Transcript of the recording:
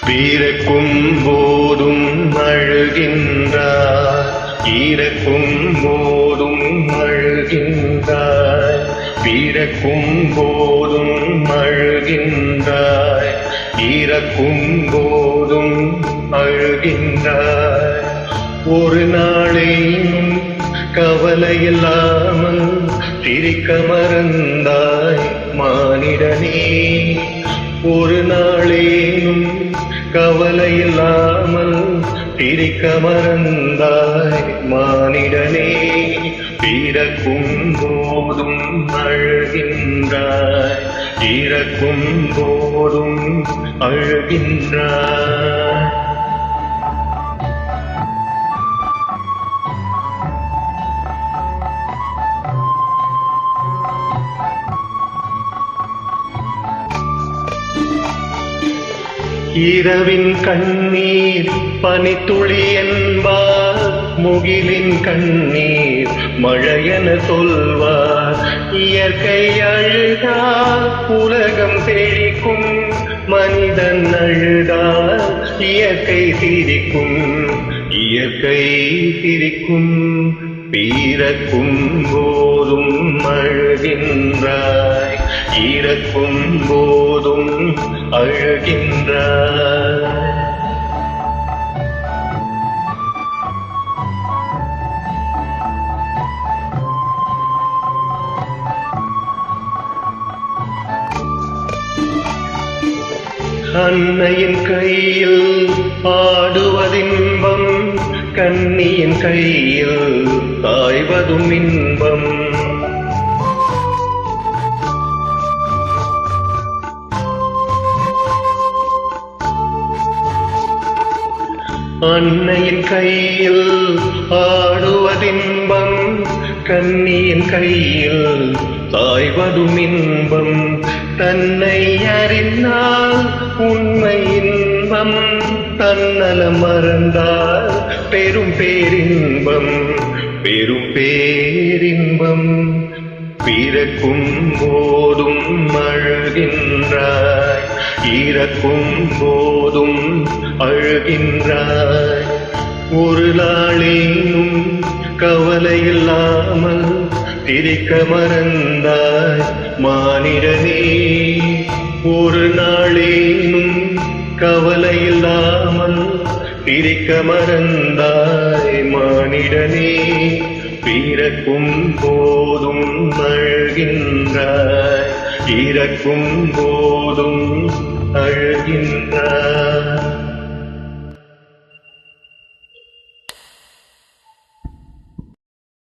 பிறக்கும் போதும் அழுகின்றார், இறக்கும் போதும் அழுகின்றாய். பிறக்கும் போதும் அழுகின்றாய், இறக்கும் போதும் அழுகின்றாய். ஒரு நாளேனும் கவலையில்லாமல் சிரிக்க மறந்தாய் மானிடனே. ஒரு நாளேனும் கவலையில்லாமல் சிரிக்க மறந்தாய் மானிடனே. பிறக்கும் போதும் அழுகின்றாய், இறக்கும் போதும் அழுகின்றாய். இரவின் கண்ணீர் பனித்துளி என்பார், முகிலின் கண்ணீர் மழையென சொல்வார். இயற்கை அழுதால் உலகம் செழிக்கும், மனிதன் அழுதால் இயற்கை சிரிக்கும், இயற்கை சிரிக்கும். பிறக்கும் போதும் அழுகின்றாய், இறக்கும் போதும் அழுகின்றாய். அன்னையின் கையில் ஆடுவதின்பம், கன்னியின் கையில் தாய்வதும் இன்பம். அன்னையின் கையில் ஆடுவதின்பம், கன்னியின் கையில் தாய்வதும் இன்பம். தன்னை அறிந்தால் உண்மை இன்பம், தன்னலம் மறந்தால் பெரும் பேரின்பம், பெரும் பேரின்பம். பிறக்கும் போதும் அழுகின்றாய், இறக்கும் போதும் அழுகின்றாய். ஒரு நாளேனும் கவலையில்லாமல் சிரிக்க மறந்தாய் மானிடனே. ஒரு நாளேனும் கவலையில்லாமல் சிரிக்க மறந்தாய் மானிடனே. பிறக்கும் போதும் அழுகின்றாய், இறக்கும் போதும் அழுகின்றாய்.